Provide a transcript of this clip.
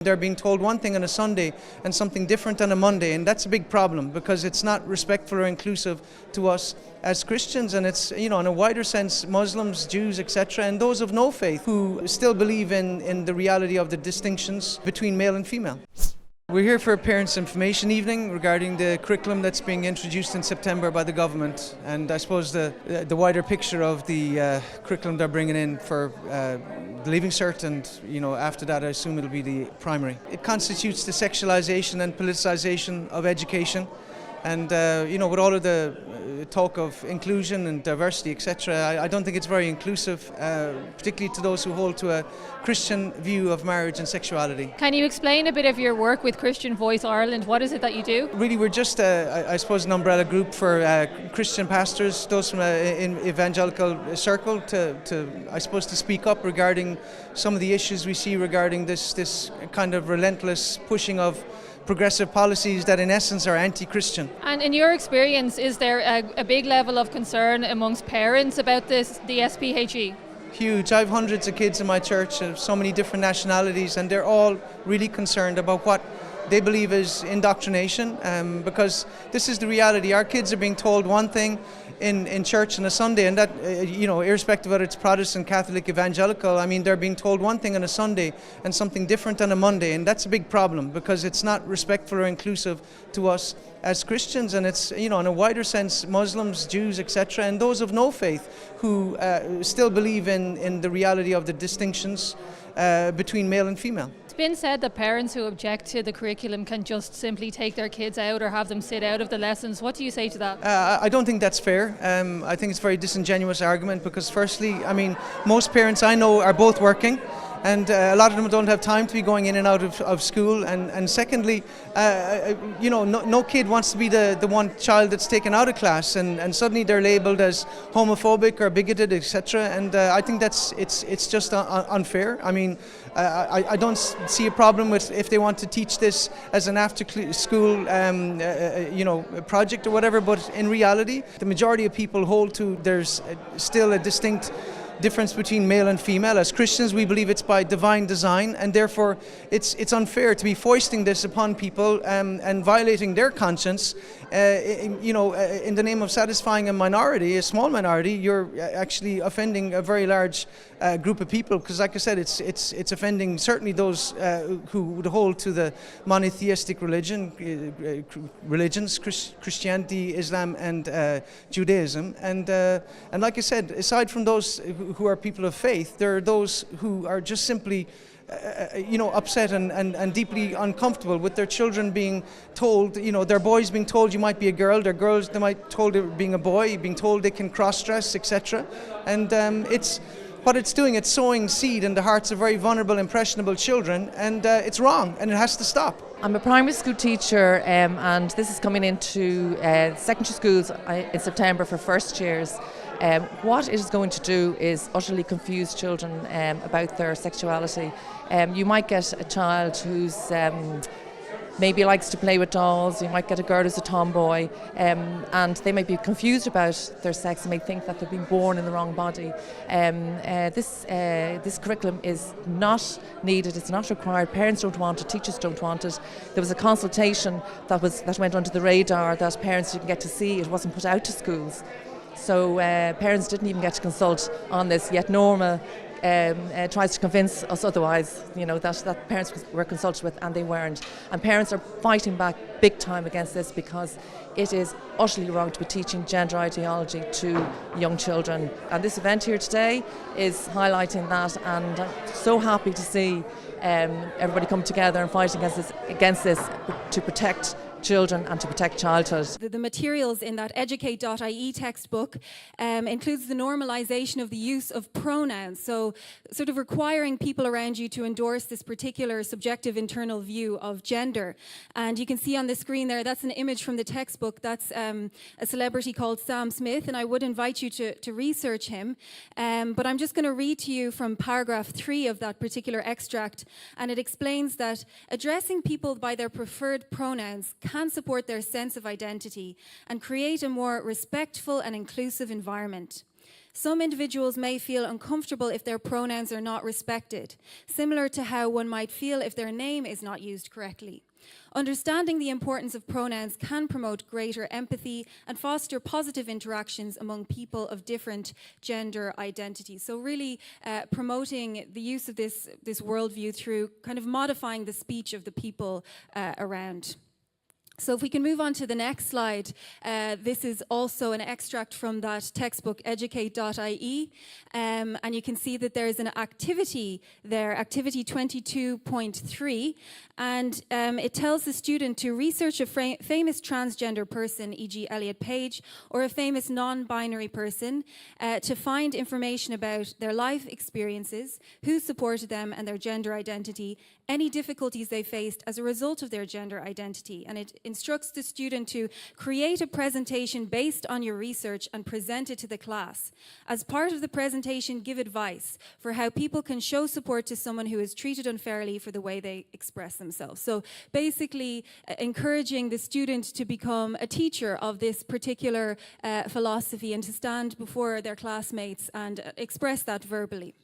They're being told one thing on a Sunday and something different on a Monday, and that's a big problem because it's not respectful or inclusive to us as Christians, and it's, in a wider sense, Muslims, Jews, etc., and those of no faith who still believe in the reality of the distinctions between male and female. We're here for a parents' information evening regarding the curriculum that's being introduced in September by the government, and I suppose the wider picture of the curriculum they're bringing in for the Leaving Cert, and after that I assume it'll be the primary. It constitutes the sexualisation and politicisation of education, and with all of the talk of inclusion and diversity, etc., I don't think it's very inclusive, particularly to those who hold to a Christian view of marriage and sexuality. Can you explain a bit of your work with Christian Voice Ireland? What is it that you do? Really, we're just, I suppose, an umbrella group for Christian pastors, those from an evangelical circle, to speak up regarding some of the issues we see regarding this kind of relentless pushing of progressive policies that in essence are anti-Christian. And in your experience, is there a big level of concern amongst parents about the SPHE? Huge. I have hundreds of kids in my church of so many different nationalities, and they're all really concerned about what they believe is indoctrination, because this is the reality. Our kids are being told one thing in church on a Sunday, and that, irrespective of whether it's Protestant, Catholic, evangelical, they're being told one thing on a Sunday and something different on a Monday, and that's a big problem because it's not respectful or inclusive to us as Christians, and it's, in a wider sense, Muslims, Jews, etc., and those of no faith who still believe in the reality of the distinctions between male and female. It's been said that parents who object to the curriculum can just simply take their kids out or have them sit out of the lessons. What do you say to that? I don't think that's fair. I think it's a very disingenuous argument because firstly, most parents I know are both working, and a lot of them don't have time to be going in and out of school, and secondly, no kid wants to be the one child that's taken out of class, and suddenly they're labelled as homophobic or bigoted, etc., and I think it's just unfair. I don't see a problem with if they want to teach this as an after-school project or whatever, but in reality, the majority of people hold to there's still a distinct difference between male and female. As Christians, we believe it's by divine design, and therefore it's unfair to be foisting this upon people and violating their conscience. In the name of satisfying a small minority, you're actually offending a very large group of people, because, like I said, it's offending certainly those who would hold to the monotheistic religions, Christianity, Islam, and Judaism, and like I said, aside from those who are people of faith, there are those who are just simply upset and deeply uncomfortable with their children being told, their boys being told you might be a girl, their girls they might told they're being a boy, being told they can cross-dress, etc. And what it's doing, it's sowing seed in the hearts of very vulnerable, impressionable children, and it's wrong, and it has to stop. I'm a primary school teacher, and this is coming into secondary schools in September for first years. What it is going to do is utterly confuse children about their sexuality. You might get a child who's maybe likes to play with dolls, you might get a girl who's a tomboy, and they might be confused about their sex and may think that they've been born in the wrong body. This curriculum is not needed, it's not required, parents don't want it, teachers don't want it. There was a consultation that went under the radar that parents didn't get to see, it wasn't put out to schools. So parents didn't even get to consult on this, yet Norma tries to convince us otherwise, that parents were consulted with, and they weren't. And parents are fighting back big time against this because it is utterly wrong to be teaching gender ideology to young children. And this event here today is highlighting that, and I'm so happy to see everybody come together and fight against this to protect children and to protect childhood. The materials in that educate.ie textbook includes the normalization of the use of pronouns, so sort of requiring people around you to endorse this particular subjective internal view of gender. And you can see on the screen there, that's an image from the textbook. That's a celebrity called Sam Smith, and I would invite you to research him. But I'm just going to read to you from paragraph 3 of that particular extract, and it explains that addressing people by their preferred pronouns can support their sense of identity and create a more respectful and inclusive environment. Some individuals may feel uncomfortable if their pronouns are not respected, similar to how one might feel if their name is not used correctly. Understanding the importance of pronouns can promote greater empathy and foster positive interactions among people of different gender identities. So really promoting the use of this worldview through kind of modifying the speech of the people around. So if we can move on to the next slide, this is also an extract from that textbook, educate.ie, and you can see that there is an activity there, activity 22.3, and it tells the student to research a famous transgender person, e.g. Elliot Page, or a famous non-binary person, to find information about their life experiences, who supported them and their gender identity, any difficulties they faced as a result of their gender identity. And it instructs the student to create a presentation based on your research and present it to the class. As part of the presentation, give advice for how people can show support to someone who is treated unfairly for the way they express themselves. So basically encouraging the student to become a teacher of this particular philosophy and to stand before their classmates and express that verbally.